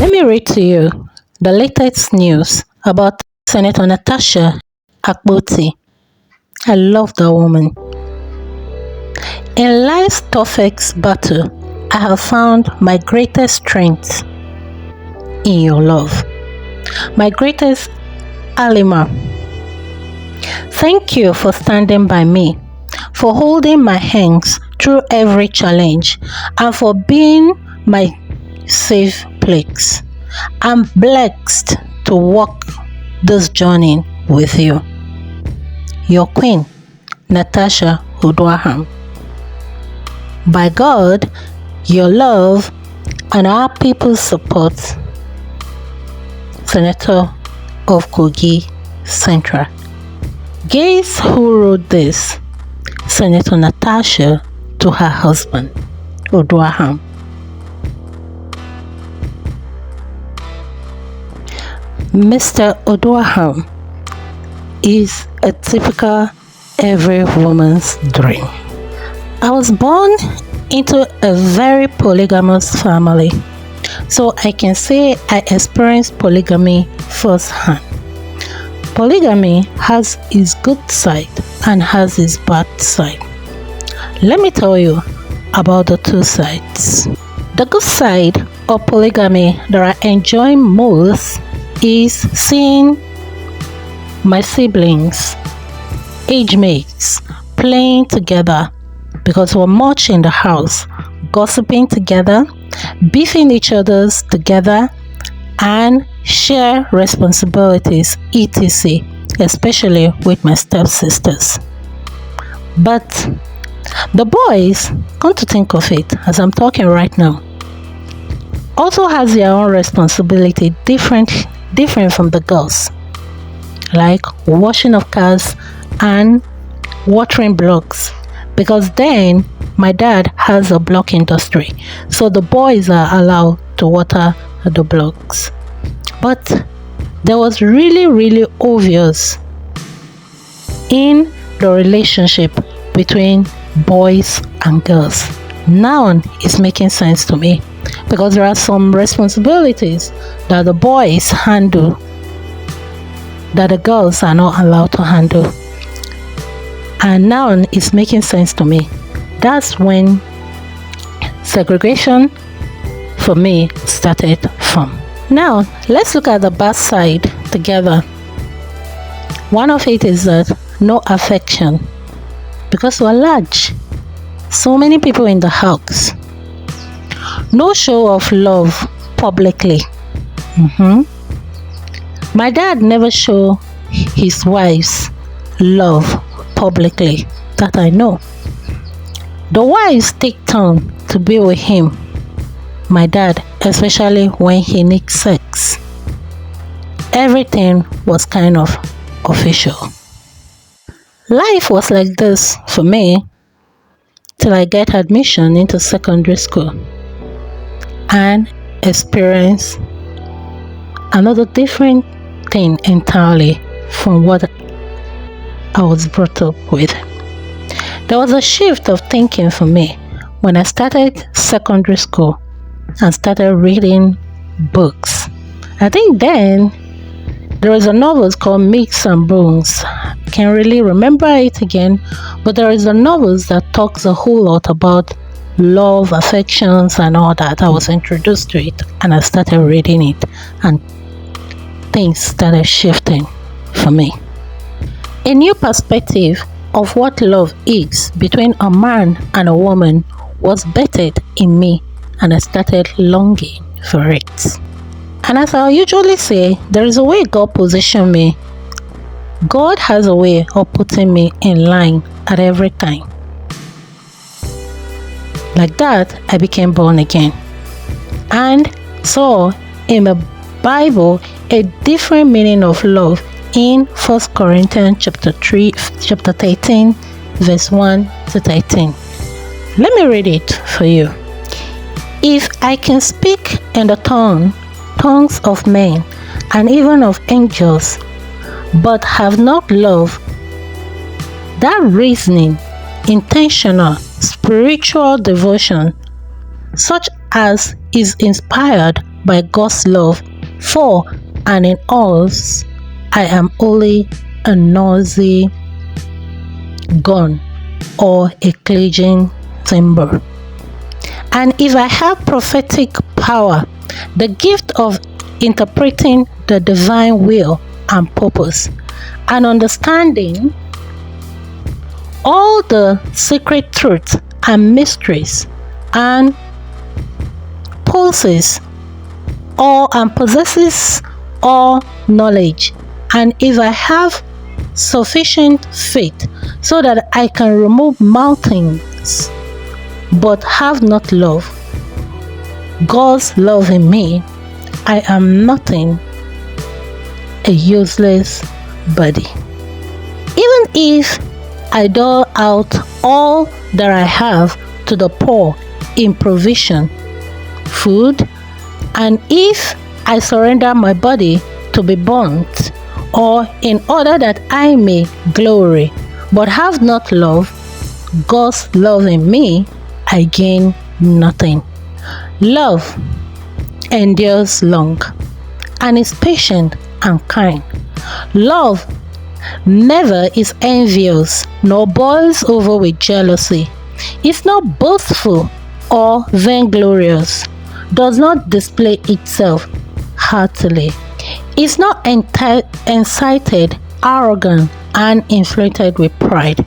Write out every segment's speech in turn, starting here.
Let me read to you the latest news about Senator Natasha Akpoti. I love that woman. In life's toughest battle, I have found my greatest strength in your love. My greatest Alima. Thank you for standing by me, for holding my hands through every challenge, and for being my safe place. I'm blessed to walk this journey with you. Your Queen, Natasha Uduaghan. By God, your love, and our people's support, Senator of Kogi Central. Guess who wrote this? Senator Natasha to her husband, Uduaghan. Mr. Uduaghan is a typical every woman's dream. I was born into a very polygamous family, so I can say I experienced polygamy firsthand. Polygamy has its good side and has its bad side. Let me tell you about the two sides. The good side of polygamy that I enjoy most is seeing my siblings, age mates, playing together because we're much in the house, gossiping together, beefing each other's together, and share responsibilities, etc., especially with my stepsisters. But the boys, come to think of it, as I'm talking right now, also has their own responsibility different from the girls, like washing of cars and watering blocks, because then my dad has a block industry, so the boys are allowed to water the blocks. But there was really obvious in the relationship between boys and girls. Now it's making sense to me, because there are some responsibilities that the boys handle that the girls are not allowed to handle. And now it's making sense to me. That's when segregation for me started from. Now, let's look at the bad side together. One of it is that no affection, because we're large. So many people in the house. No show of love publicly. My dad never showed his wife's love publicly, that I know. The wives take turn to be with him, my dad, especially when he needs sex. Everything was kind of official. Life was like this for me till I get admission into secondary school and experience another different thing entirely from what I was brought up with. There was a shift of thinking for me when I started secondary school and started reading books. I think then there was a novel called Mix and Bones. Can't really remember it again, but there is a novel that talks a whole lot about love, affections, and all that. I was introduced to it and I started reading it, and things started shifting for me. A new perspective of what love is between a man and a woman was bettered in me, and I started longing for it. And as I usually say, there is a way God positioned me. God has a way of putting me in line at every time. Like that, I became born again and saw in the Bible a different meaning of love in 1 Corinthians chapter 13, verse 1 to 13. Let me read it for you. If I can speak in the tongues of men and even of angels, but have not love, that reasoning, intentional, spiritual devotion, such as is inspired by God's love for and in us, I am only a noisy gong or a clanging cymbal. And if I have prophetic power, the gift of interpreting the divine will and purpose, and understanding all the secret truths and mysteries and possesses all knowledge, and if I have sufficient faith so that I can remove mountains, but have not love, God's love in me, I am nothing, a useless body. Even if I dole out all that I have to the poor in provision, food, and if I surrender my body to be burnt, or in order that I may glory, but have not love, God's love in me, I gain nothing. Love endures long and is patient and kind. Love never is envious, nor boils over with jealousy, is not boastful or vainglorious, does not display itself heartily, is not incited, arrogant, and inflated with pride.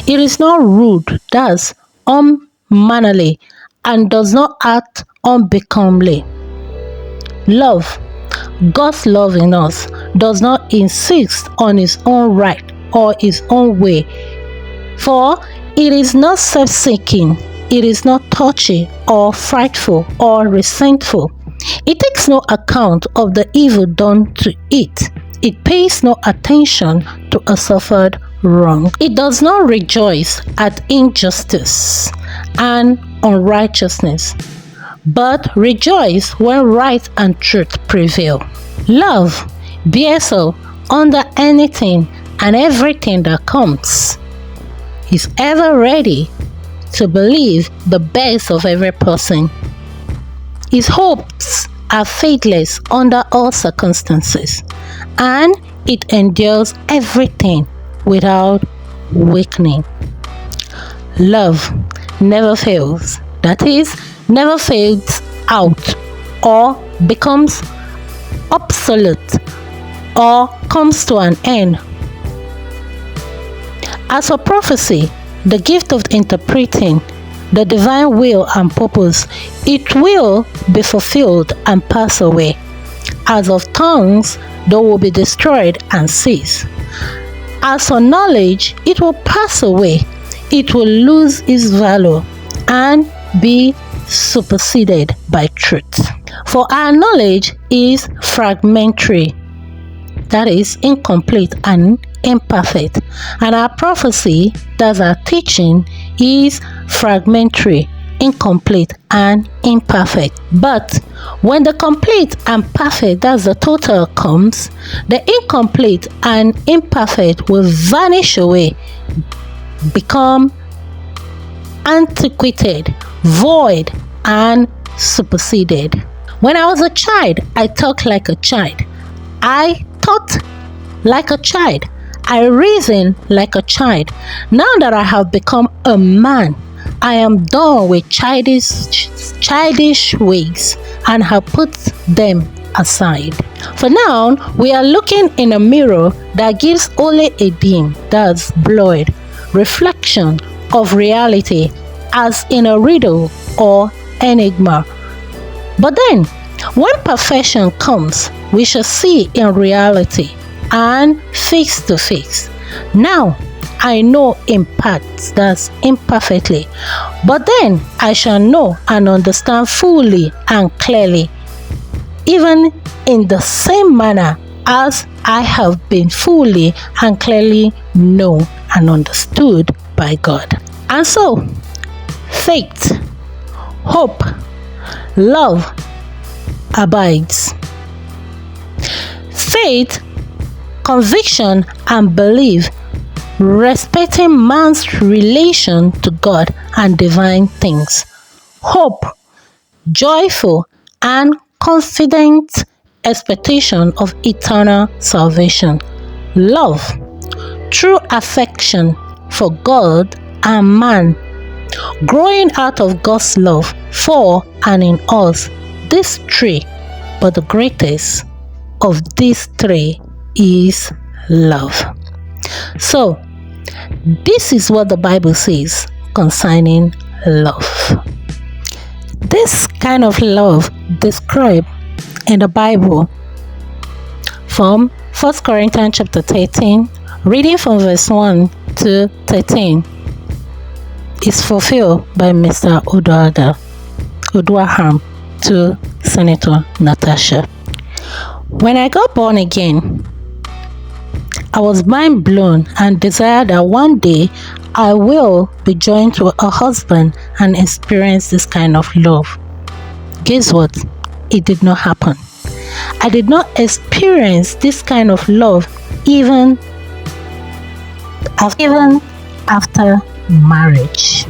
It is not rude, thus unmannerly, and does not act unbecomingly. Love, God's love in us, does not insist on its own right or its own way, for it is not self-seeking, it is not touchy or frightful or resentful. It takes no account of the evil done to it. It pays no attention to a suffered wrong. It does not rejoice at injustice and unrighteousness, but rejoice when right and truth prevail. Love bears up under anything and everything that comes, is ever ready to believe the best of every person. Its hopes are faithless under all circumstances, and it endures everything without weakening. Love never fails, that is, never fades out or becomes obsolete or comes to an end. As for prophecy, the gift of interpreting the divine will and purpose, it will be fulfilled and pass away. As of tongues, they will be destroyed and cease. As for knowledge, it will pass away, it will lose its value and be superseded by truth. For our knowledge is fragmentary, that is, incomplete and imperfect, and our prophecy, that's our teaching, is fragmentary, incomplete and imperfect. But when the complete and perfect, that's the total, comes, the incomplete and imperfect will vanish away, become antiquated, void, and superseded. When I was a child, I talked like a child. I thought like a child. I reason like a child. Now that I have become a man, I am done with childish ways and have put them aside. For now, we are looking in a mirror that gives only a dim, that's blurred, reflection of reality, as in a riddle or enigma. But then, when perfection comes, we shall see in reality and face to face. Now, I know in parts, that's imperfectly, but then I shall know and understand fully and clearly, even in the same manner as I have been fully and clearly known and understood by God. And so, faith, hope, love abides. Faith, conviction, and belief, respecting man's relation to God and divine things. Hope, joyful and confident expectation of eternal salvation. Love, true affection for God and man, growing out of God's love for and in us. These three, but the greatest of these three is love. So, this is what the Bible says concerning love. This kind of love described in the Bible from 1 Corinthians chapter 13, reading from verse 1 to 13, is fulfilled by Mr. Oduaham to Senator Natasha. When I got born again, I was mind blown and desired that one day I will be joined to a husband and experience this kind of love. Guess what? It did not happen. I did not experience this kind of love even after marriage.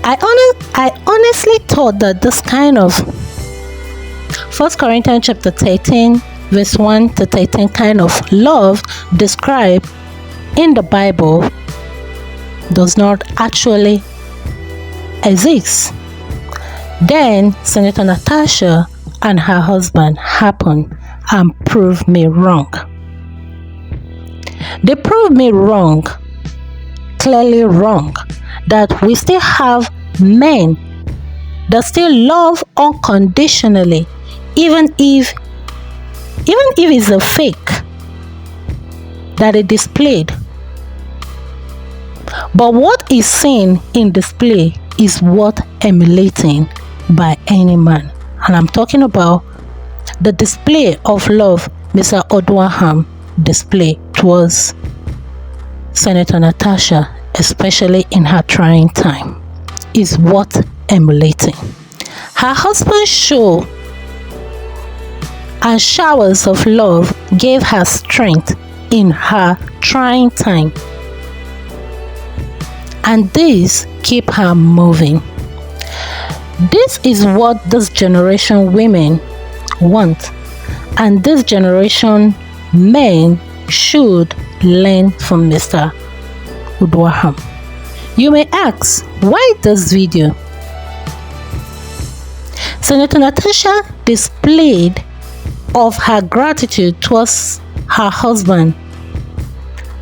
I honestly thought that this kind of 1 Corinthians chapter 13 verse 1 to 13 kind of love described in the Bible does not actually exist. Then Senator Natasha and her husband happened and proved me wrong. They proved me wrong, clearly wrong, that we still have men that still love unconditionally, even if it's a fake that it displayed. But what is seen in display is what emulating by any man. And I'm talking about the display of love Mr. Oduaham displayed towards Senator Natasha, especially in her trying time, is what emulating. Her husband's show and showers of love gave her strength in her trying time, and this keep her moving. This is what this generation women want, and this generation men should learn from Mr. Oduaham. You may ask, why this video? Senator Natasha displayed of her gratitude towards her husband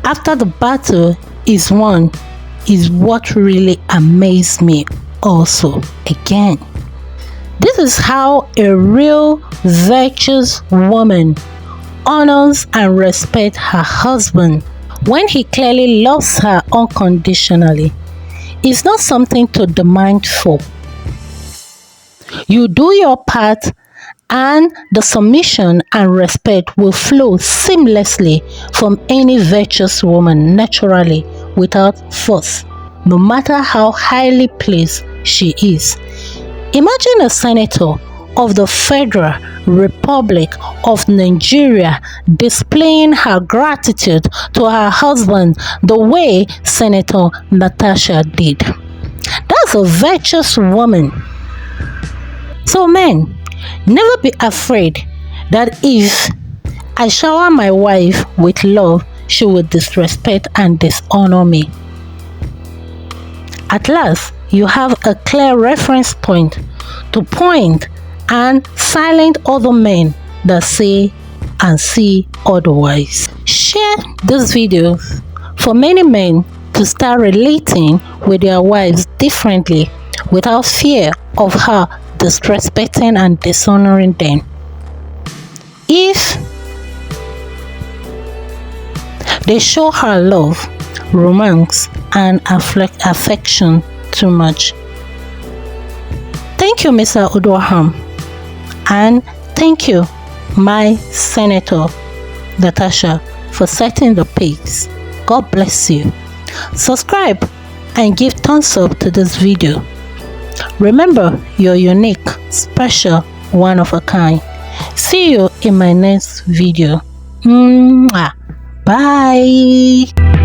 after the battle is won is what really amazed me also again. This is how a real virtuous woman honors and respects her husband when he clearly loves her unconditionally. It's not something to demand for. You do your part and the submission and respect will flow seamlessly from any virtuous woman naturally without force, no matter how highly placed she is. Imagine a senator of the Federal Republic of Nigeria displaying her gratitude to her husband the way Senator Natasha did. That's a virtuous woman. So men, never be afraid that if I shower my wife with love, she will disrespect and dishonor me. At last, you have a clear reference point to point and silence other men that say and see otherwise. Share this video for many men to start relating with their wives differently without fear of her disrespecting and dishonoring them. If they show her love, romance, and affection too much. Thank you, Mr. Oduaham, and thank you, my Senator Natasha, for setting the pace. God bless you. Subscribe and give thumbs up to this video. Remember, you're unique, special, one of a kind. See you in my next video. Mwah. Bye.